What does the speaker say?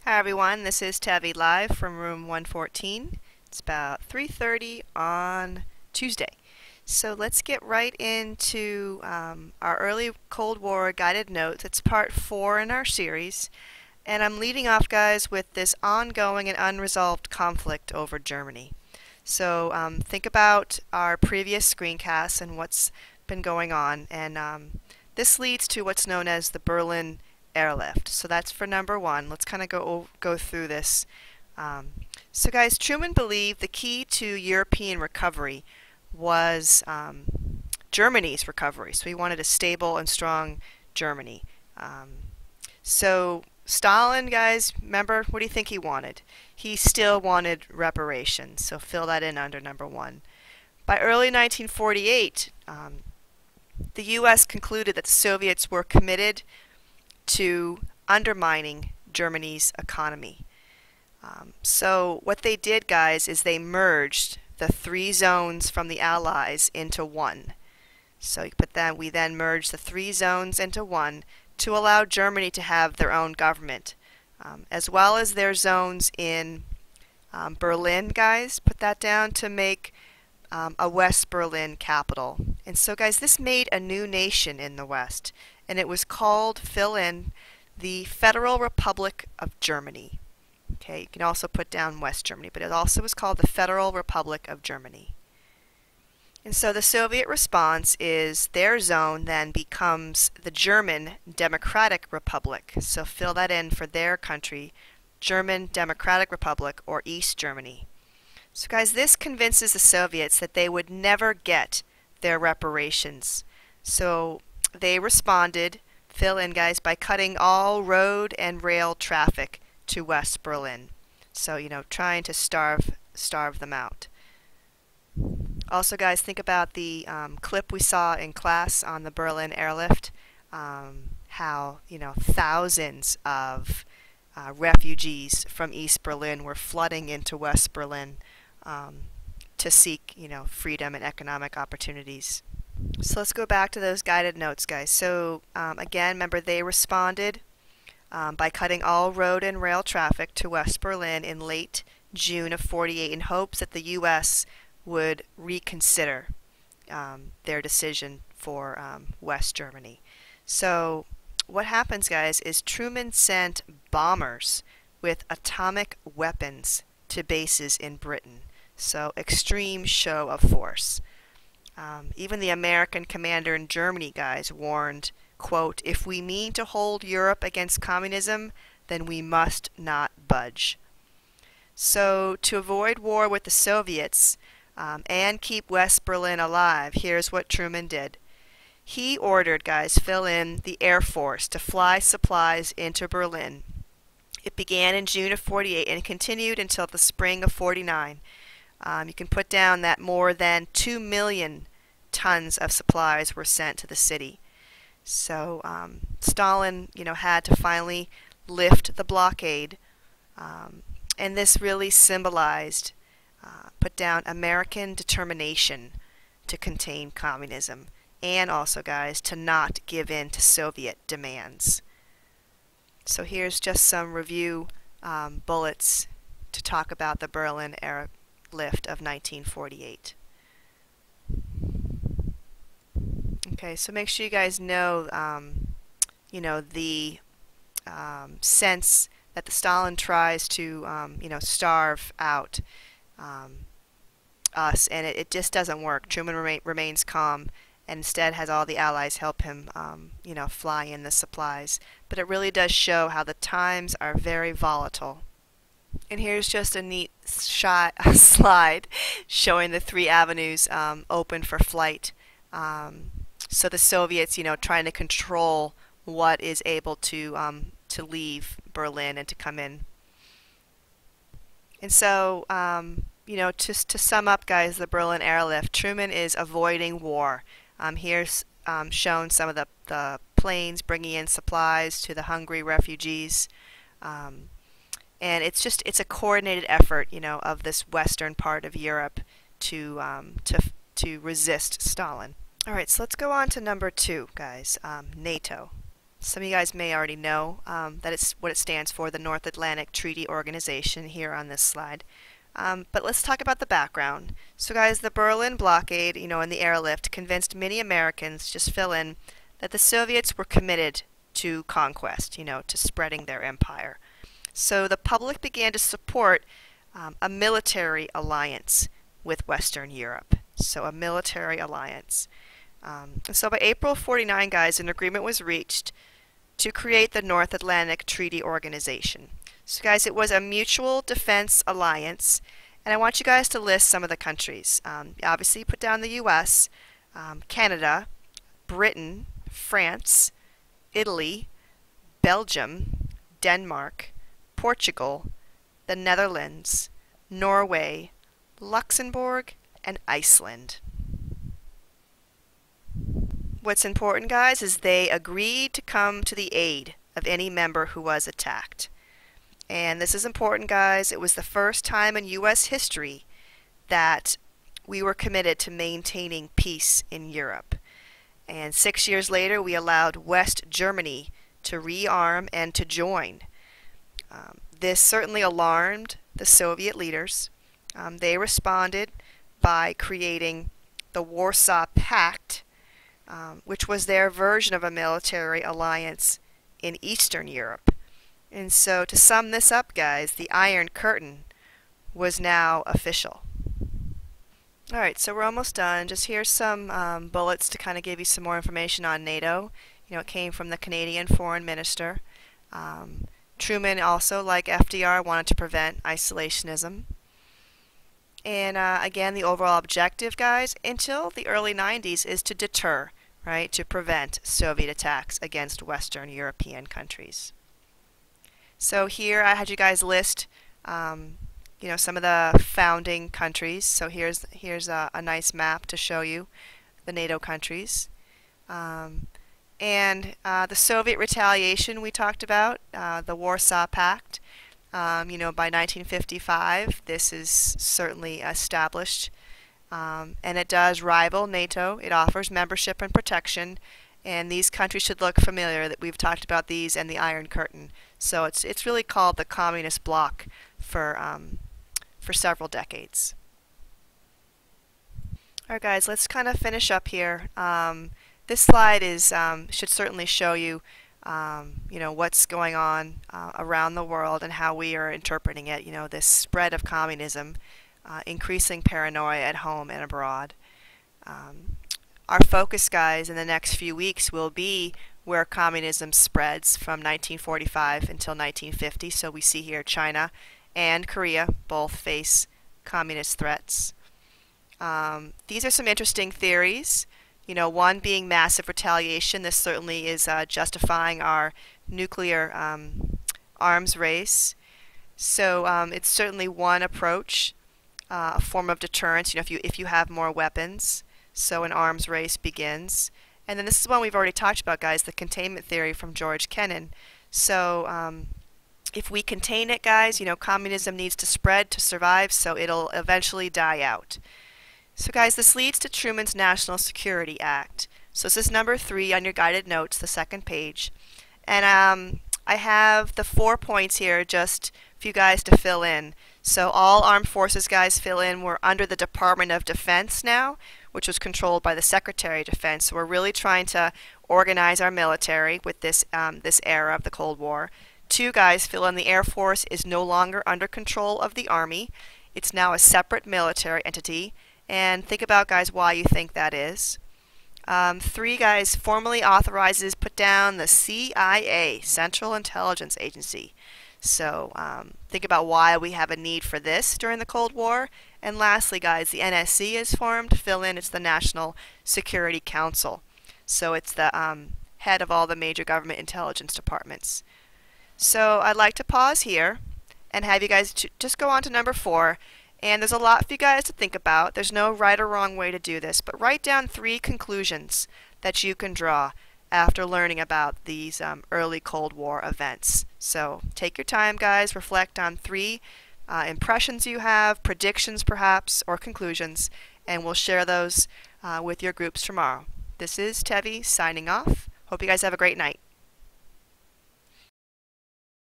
Hi everyone, this is Tavi live from room 114. It's about 3:30 on Tuesday. So let's get right into our early Cold War guided notes. It's part 4 in our series. And I'm leading off, guys, with this ongoing and unresolved conflict over Germany. So think about our previous screencasts and what's been going on. And this leads to what's known as the Berlin Airlift. So that's for number 1. Let's kind of go through this. So guys, Truman believed the key to European recovery was Germany's recovery. So he wanted a stable and strong Germany. So Stalin, guys, remember, what do you think he wanted? He still wanted reparations. So fill that in under number 1. By early 1948, the U.S. concluded that the Soviets were committed to undermining Germany's economy. So what they did, guys, is they merged the 3 zones from the Allies into one. So we then merged the 3 zones into one to allow Germany to have their own government, as well as their zones in Berlin, guys. Put that down to make a West Berlin capital. And so, guys, this made a new nation in the West, and it was called, fill in, the Federal Republic of Germany. Okay, you can also put down West Germany, but it also was called the Federal Republic of Germany. And so the Soviet response is their zone then becomes the German Democratic Republic. So fill that in for their country, German Democratic Republic, or East Germany. So guys, this convinces the Soviets that they would never get their reparations. So they responded, fill in, guys, by cutting all road and rail traffic to West Berlin. So, trying to starve them out. Also, guys, think about the clip we saw in class on the Berlin Airlift, how, thousands of refugees from East Berlin were flooding into West Berlin to seek, freedom and economic opportunities. So let's go back to those guided notes, guys. So again, remember, they responded by cutting all road and rail traffic to West Berlin in late June of '48 in hopes that the U.S. would reconsider their decision for West Germany. So what happens, guys, is Truman sent bombers with atomic weapons to bases in Britain. So extreme show of force. Even the American commander in Germany, guys, warned, quote, "If we mean to hold Europe against communism, then we must not budge." So to avoid war with the Soviets and keep West Berlin alive, here's what Truman did. He ordered, guys, fill in, the Air Force to fly supplies into Berlin. It began in June of '48 and continued until the spring of '49. You can put down that more than 2 million tons of supplies were sent to the city. So Stalin, had to finally lift the blockade, and this really symbolized, put down, American determination to contain communism, and also, guys, to not give in to Soviet demands. So here's just some review bullets to talk about the Berlin Airlift of 1948. Okay, so make sure you guys know, the sense that the Stalin tries to, starve out us, and it just doesn't work. Truman remains calm and instead has all the Allies help him, fly in the supplies. But it really does show how the times are very volatile. And here's just a neat slide showing the 3 avenues open for flight. So the Soviets, trying to control what is able to leave Berlin and to come in. And so, just to sum up, guys, the Berlin Airlift, Truman is avoiding war. Here's shown some of the planes bringing in supplies to the hungry refugees. And it's a coordinated effort, of this western part of Europe to resist Stalin. All right, so let's go on to number 2, guys, NATO. Some of you guys may already know that it's what it stands for, the North Atlantic Treaty Organization, here on this slide. But let's talk about the background. So guys, the Berlin blockade, and the airlift convinced many Americans, just fill in, that the Soviets were committed to conquest, to spreading their empire. So the public began to support a military alliance with Western Europe. So a military alliance. So by April 49, guys, an agreement was reached to create the North Atlantic Treaty Organization. So guys, it was a mutual defense alliance, and I want you guys to list some of the countries. Obviously, put down the U.S., Canada, Britain, France, Italy, Belgium, Denmark, Portugal, the Netherlands, Norway, Luxembourg, and Iceland. What's important, guys, is they agreed to come to the aid of any member who was attacked. And this is important, guys. It was the first time in U.S. history that we were committed to maintaining peace in Europe. And 6 years later, we allowed West Germany to rearm and to join. This certainly alarmed the Soviet leaders. They responded by creating the Warsaw Pact, which was their version of a military alliance in Eastern Europe. And so to sum this up, guys, the Iron Curtain was now official. Alright, so we're almost done. Just here's some bullets to kind of give you some more information on NATO. It came from the Canadian Foreign Minister. Truman also, like FDR, wanted to prevent isolationism. And again, the overall objective, guys, until the early 90s is to deter, right, to prevent Soviet attacks against Western European countries. So here I had you guys list, some of the founding countries. So here's a nice map to show you the NATO countries. And the Soviet retaliation we talked about, the Warsaw Pact. By 1955, this is certainly established, and it does rival NATO. It offers membership and protection, and these countries should look familiar. That we've talked about these and the Iron Curtain. So it's really called the Communist Bloc for several decades. All right, guys, let's kind of finish up here. This slide is should certainly show you what's going on around the world and how we are interpreting it. This spread of communism, increasing paranoia at home and abroad. Our focus, guys, in the next few weeks will be where communism spreads from 1945 until 1950. So we see here China and Korea both face communist threats. These are some interesting theories. One being massive retaliation. This certainly is justifying our nuclear arms race. So it's certainly one approach, a form of deterrence. If you have more weapons, so an arms race begins. And then this is one we've already talked about, guys, the containment theory from George Kennan. So if we contain it, guys, communism needs to spread to survive, so it'll eventually die out. So guys, this leads to Truman's National Security Act. So this is number 3 on your guided notes, the second page. And I have the 4 points here just for you guys to fill in. So all armed forces, guys, fill in. We're under the Department of Defense now, which was controlled by the Secretary of Defense. So we're really trying to organize our military with this era of the Cold War. 2, guys, fill in. The Air Force is no longer under control of the Army. It's now a separate military entity. And think about, guys, why you think that is. 3, guys, formally authorizes, put down the CIA, Central Intelligence Agency. So think about why we have a need for this during the Cold War. And lastly, guys, the NSC is formed. Fill in, it's the National Security Council. So it's the head of all the major government intelligence departments. So I'd like to pause here and have you guys just go on to number 4. And there's a lot for you guys to think about. There's no right or wrong way to do this, but write down 3 conclusions that you can draw after learning about these early Cold War events. So take your time, guys, reflect on 3 impressions you have, predictions perhaps, or conclusions, and we'll share those with your groups tomorrow. This is Tevi signing off. Hope you guys have a great night.